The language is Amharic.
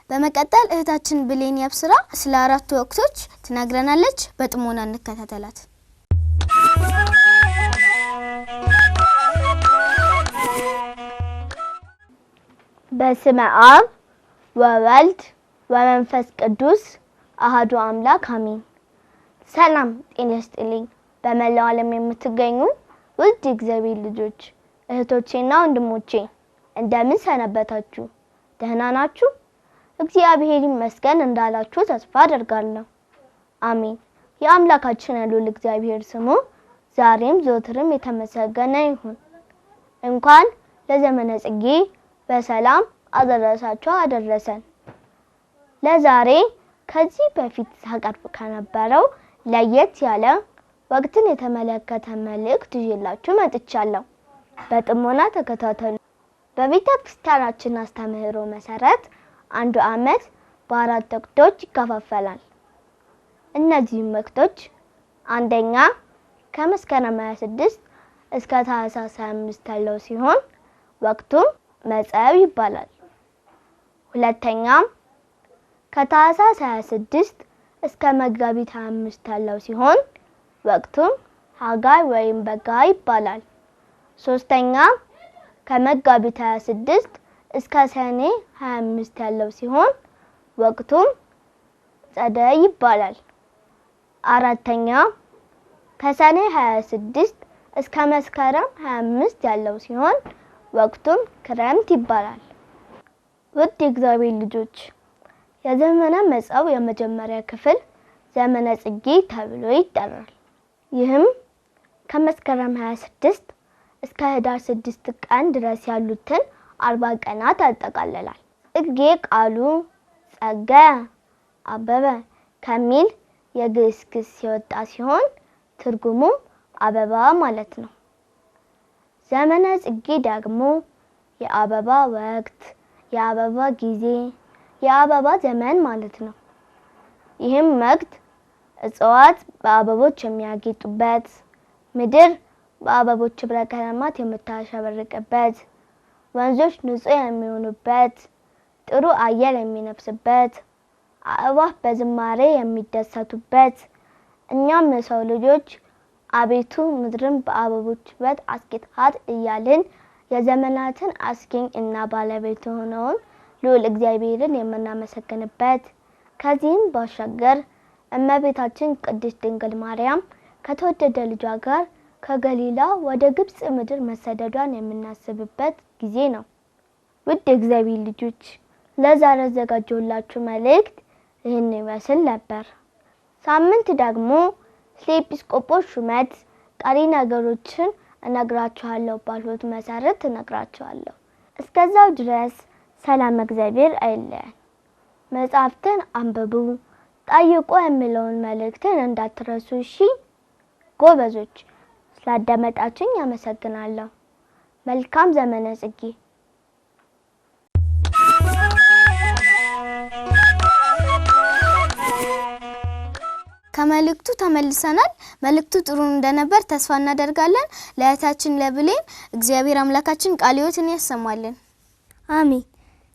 በመቀጠል እህታችን ብሌን ያብስራ ስለ አራቱ ወቅቶች ትነግረናለች። በጥሞና እንከታተላት። በስመ አብ ወወልድ ወመንፈስ ቅዱስ አሐዱ አምላክ አሜን። ሰላም ጤና ይስጥልኝ። በመላው ዓለም የምትገኙ ውድ እግዚአብሔር ልጆች እህቶቼና ወንድሞቼ እንደምን ሰነበታችሁ? ደህና ናችሁ? እግዚአብሔር ይመስገን እንዳላችሁ ተስፋ አደርጋለሁ። አሜን። የአምላካችን ልዑል እግዚአብሔር ስሙ ዛሬም ዘወትርም የተመሰገነ ይሁን። እንኳን ለዘመነ ጽጌ በሰላም አደረሳችሁ አደረሰን። ለዛሬ ከዚህ በፊት ሳቀርብ ከነበረው ለየት ያለ ወቅትን የተመለከተ መልእክት ይዤላችሁ መጥቻለሁ። በጥሞና ተከታተሉ። በቤተ ክርስቲያናችን አስተምህሮ መሰረት አንዱ ዓመት በአራት ወቅቶች ይከፋፈላል። እነዚህም ወቅቶች አንደኛ ከመስከረም 26 እስከ ታኅሳስ 25 ያለው ሲሆን ወቅቱም መጸው ይባላል። ሁለተኛ ከታኅሳስ 26 እስከ መጋቢት 25 ያለው ሲሆን ወቅቱም ሐጋይ ወይም በጋ ይባላል። ሶስተኛ ከመጋቢት 26 እስከ ሰኔ 25 ያለው ሲሆን ወቅቱም ጸደይ ይባላል። አራተኛ ከሰኔ 26 እስከ መስከረም 25 ያለው ሲሆን ወቅቱም ክረምት ይባላል። ውድ እግዚአብሔር ልጆች የዘመነ መጸው የመጀመሪያ ክፍል ዘመነ ጽጌ ተብሎ ይጠራል። ይህም ከመስከረም 26 እስከ ህዳር 6 ቀን ድረስ ያሉትን 40 ቀናት ያጠቃልላል። ጽጌ ቃሉ ጸገ አበበ ከሚል የግዕዝ ግስ የወጣ ሲሆን ትርጉሙ አበባ ማለት ነው። ዘመነ ጽጌ ደግሞ የአበባ ወቅት፣ የአበባ ጊዜ፣ የአበባ ዘመን ማለት ነው። ይህም ወቅት እጽዋት በአበቦች የሚያጌጡበት፣ ምድር በአበቦች ህብረ ቀለማት የምታሸበርቅበት፣ ወንዞች ንጹህ የሚሆኑበት፣ ጥሩ አየር የሚነፍስበት፣ አእዋፍ በዝማሬ የሚደሰቱበት፣ እኛም የሰው ልጆች አቤቱ ምድርን በአበቦች ውበት አስጌጥሃት እያልን የዘመናትን አስገኝ እና ባለቤት ሆነውን ልዑል እግዚአብሔርን የምናመሰግንበት፣ ከዚህም ባሻገር እመቤታችን ቅድስት ድንግል ማርያም ከተወደደ ልጇ ጋር ከገሊላ ወደ ግብጽ ምድር መሰደዷን የምናስብበት ጊዜ ነው። ውድ እግዚአብሔር ልጆች ለዛሬ ያዘጋጀሁላችሁ መልእክት ይህን ይመስል ነበር። ሳምንት ደግሞ ስለ ኤጲስቆጶስ ሹመት ቀሪ ነገሮችን እነግራችኋለሁ። ባልሁት መሰረት እነግራችኋለሁ። እስከዛው ድረስ ሰላም እግዚአብሔር አይለየን። መጽሐፍትን አንብቡ፣ ጠይቁ የሚለውን መልእክትን እንዳትረሱ እሺ። ጎበዞች ስላዳመጣችሁኝ አመሰግናለሁ። መልካም ዘመነ ጽጌ። ከመልእክቱ ተመልሰናል። መልእክቱ ጥሩ እንደነበር ተስፋ እናደርጋለን። ለእህታችን ለብሌን እግዚአብሔር አምላካችን ቃለ ሕይወትን ያሰማልን። አሜን።